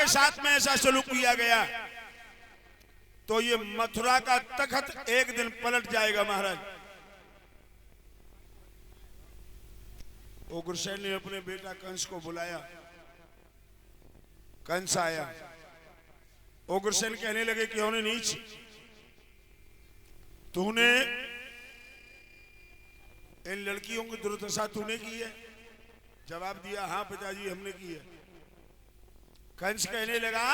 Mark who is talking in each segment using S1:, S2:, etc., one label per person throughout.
S1: के साथ में ऐसा सलूक किया गया तो ये मथुरा का तख्त एक दिन पलट जाएगा महाराज। उग्रसेन ने अपने बेटा कंस को बुलाया। कंस आया। उग्रसेन कहने लगे कि उन्हें नीच, तूने इन लड़कियों की दुर्दशा तूने की है? जवाब दिया, हाँ पिताजी हमने की है। कंस कहने लगा,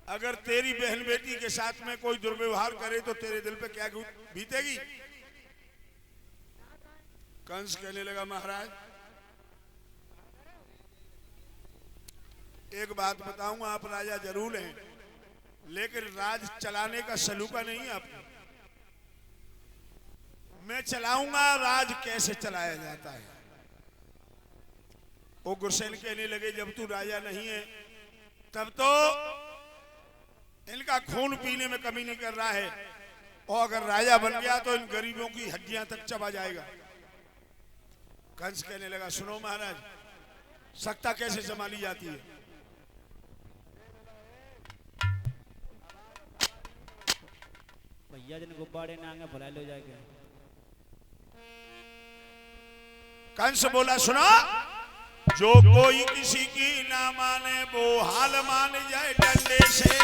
S1: अगर तेरी बहन बेटी के साथ में कोई दुर्व्यवहार करे तो तेरे दिल पे क्या बीतेगी? कंस कहने लगा, महाराज एक बात बताऊंगा, आप राजा जरूर हैं लेकिन राज चलाने का सलूका नहीं है आपको। मैं चलाऊंगा राज कैसे चलाया जाता है। उग्रसेन कहने लगे, जब तू राजा नहीं है तब तो इनका खून पीने में कमी नहीं कर रहा है, और अगर राजा बन गया तो इन गरीबों की हड्डियां तक चबा जाएगा। कंस कहने लगा, सुनो महाराज, सत्ता कैसे संभाली जाती है।
S2: भैया जिन गुब्बारे ने आगे भुला लो जाके।
S1: कंस बोला, सुनो, जो कोई किसी की ना माने वो हाल मान जाए डंडे से।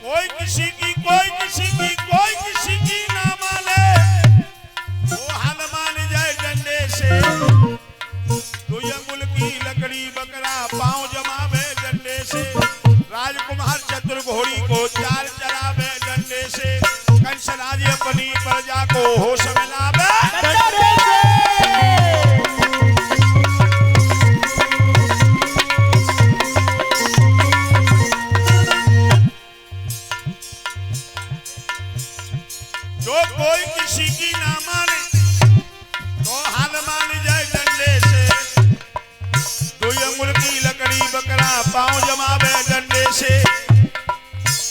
S1: कोई किसी की ना माने वो हाल मान जाए डंडे से। तो अंगुल की लकड़ी बकरा पांव जमावे डंडे से। राजकुमार चतुर घोड़ी को चाल चलावे डंडे से। कंस राज अपनी प्रजा को होश में लावे डंडे से। जो कोई किसी की ना माने तो हाल मान जाए डंडे से। दो अंगुल की लकड़ी बकरा पांव जमावे डंडे से।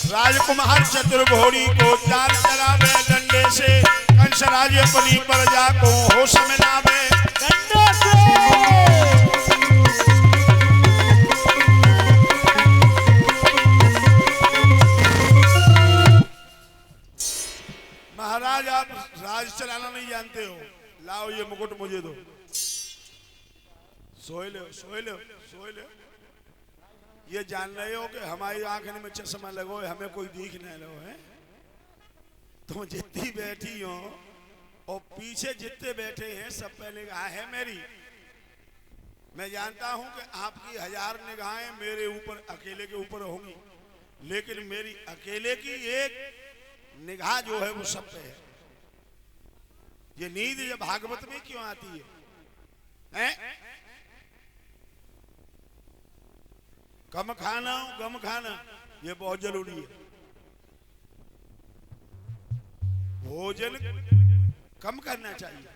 S1: राजकुमार चतुर घोड़ी को चाल चलावे डंडे से। कंस राज अपनी प्रजा को होश में लावे डंडे से। महाराज आप राज चलाना नहीं जानते हो, लाओ ये मुकुट मुझे दो। सोए लो, सोए लो, सोए लो। ये जान रहे हो कि हमारी आंख में चश्मा लगो, हमें कोई दिख नहीं लो है। तुम जितनी बैठी हो और पीछे जितने बैठे हैं सब पे निगाह है मेरी। मैं जानता हूं कि आपकी 1000 निगाहें मेरे ऊपर अकेले के ऊपर होंगी, लेकिन मेरी अकेले की एक निगाह जो है वो सब पे है। ये नींद जब भागवत में क्यों आती है, हैं? कम खाना गम खाना ये बहुत जरूरी है। भोजन कम करना चाहिए,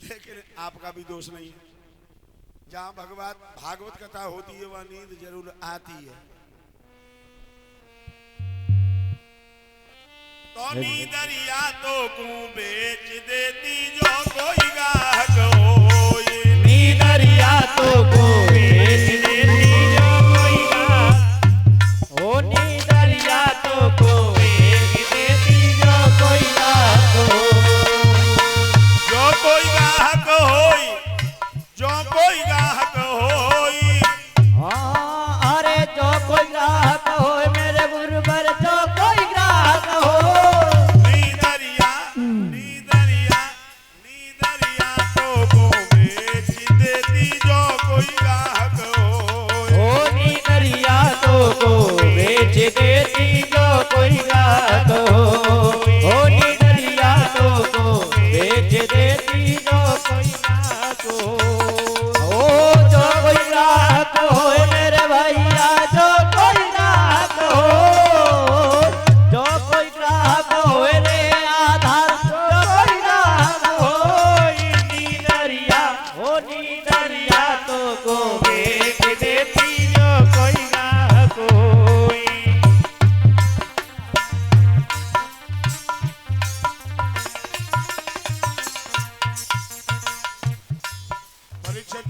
S1: लेकिन आपका भी दोष नहीं है। जहां भागवत कथा होती है वहां नींद जरूर आती है। तो नींदरिया तो को बेच देती जो कोई गाहक होए।
S2: नींदरिया तो को बेच देती जो कोई गाहक हो। नींदरिया तो को बेच देती जो कोई गाहक हो।
S1: जो कोई गाहक होई, जो कोई गाहक होई।
S2: हाँ, अरे जो कोई ग्राहक हो मेरे गुरुवर, जो कोई ग्राहक हो।
S1: नीदरिया तो को बेच देती जो कोई गाहक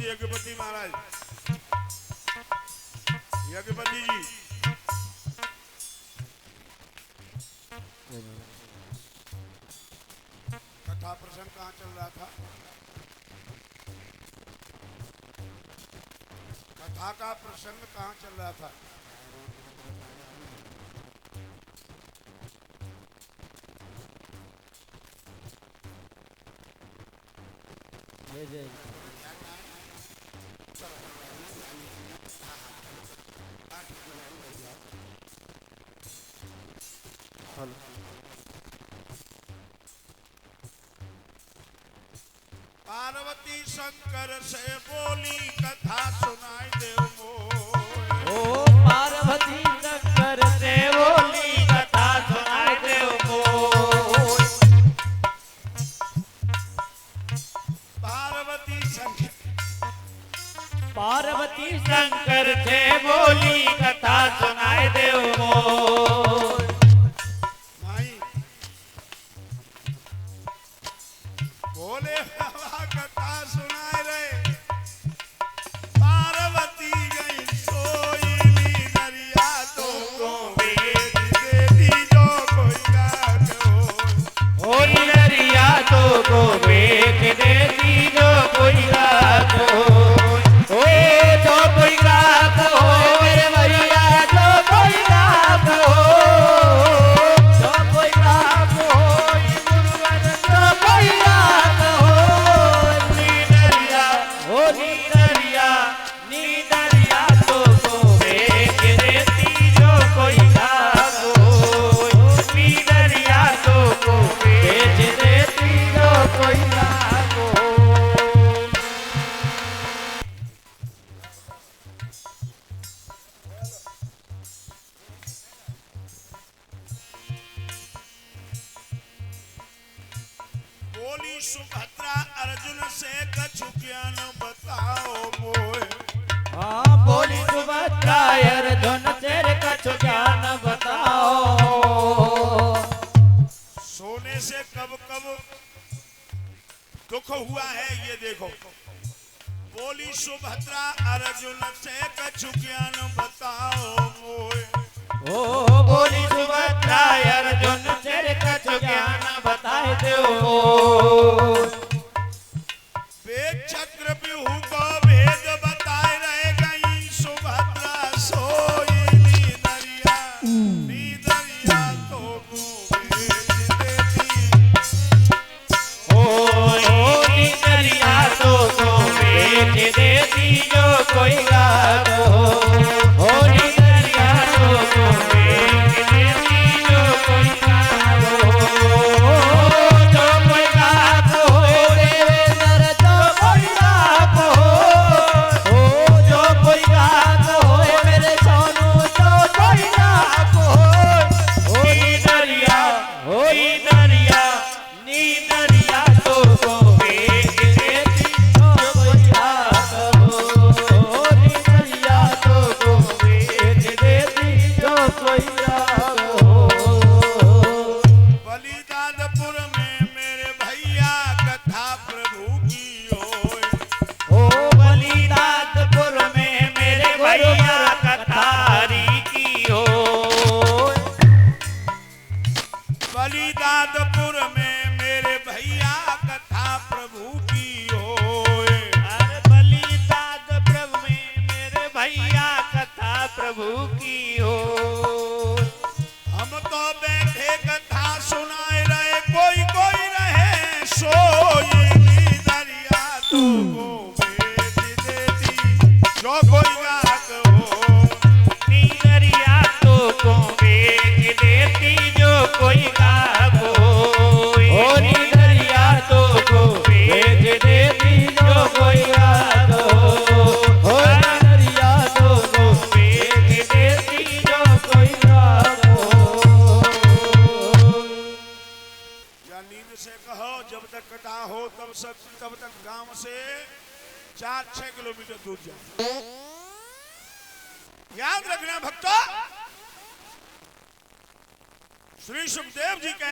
S1: यज्ञपति महाराज, यज्ञपति जी, कथा प्रसंग कहाँ चल रहा था? कथा का प्रसंग कहाँ चल रहा था? पार्वती शंकर से बोली कथा सुनाई देव मोय।
S2: ओ पार्वती शंकर से बोली कथा सुनाई देव मोय।
S1: पार्वती शंकर
S2: से बोली कथा सुनाई देव मोय।
S1: माई बोले बाबा कथा सुनाए रहे। पार्वती गई सोईली दरिया तो को भेज देती जो कोई रात हो।
S2: ओ नरिया तो को बेच देती जो कोई रात हो। ओ जो कोई रात हो मेरे भैया, जो कोई रात हो, जो कोई रात हो गुरुवर, जो कोई रात हो। नी नरिया तो को बेच देती जो कोई रात हो। नी नरिया तो को बेच देती जो कोई रात हो।
S1: बोली सुभद्रा अर्जुन से कछु ज्ञान बताओ मोय।
S2: हाँ बोली सुभद्रा अर्जुन तेरे कछु ज्ञान बताओ।
S1: सोने से कब कब दुख हुआ है ये देखो। बोली सुभद्रा अर्जुन से कछु ज्ञान बताओ मोय।
S2: ओ बोली सुभद्रा अर्जुन तेरे कछु ज्ञान बताए दो।
S1: वेद चक्र व्यूह को भेद बताए रह गई सुभद्रा सोईली दरिया। नी दरिया तो को भेज देती।
S2: ओ नी दरिया तो को बेच देती जो कोई रात हो। ओ नी दरिया तो को बेच देती जो कोई रात हो। जो कोई रात हो रे नर, जो कोई रात हो। ओ जो कोई रात हो मेरे सोनू, जो कोई रात हो। ओ नी दरिया तो को बेच देती जो कोई रात हो। नी दरिया तो को बेच देती जो कोई रात हो।
S1: बलिदानपुर में मेरे भैया कथा प्रभु की होय।
S2: ओ बलिदानपुर में मेरे भैया कथारी की हो।
S1: बलिदानपुर में मेरे भैया कथा प्रभु की होय।
S2: अरे बलिदानपुर में मेरे भैया कथा प्रभु की हो।
S1: हम तो बैठे कथा सुनाए रहे, कोई कोई रहे सोईली दरिया तो को भेज देती जो कोई रात हो।
S2: नी दरिया तो को बेच देती जो कोई रात हो। ओ नी दरिया तो को बेच देती जो कोई रात हो। ओ नी दरिया तो को बेच देती जो कोई रात हो।
S1: या नींद से कहो जब तक कथा हो तब तक गांव से 4-6 किलोमीटर दूर जाओ। याद रखना भक्तों, श्री सुखदेव जी कह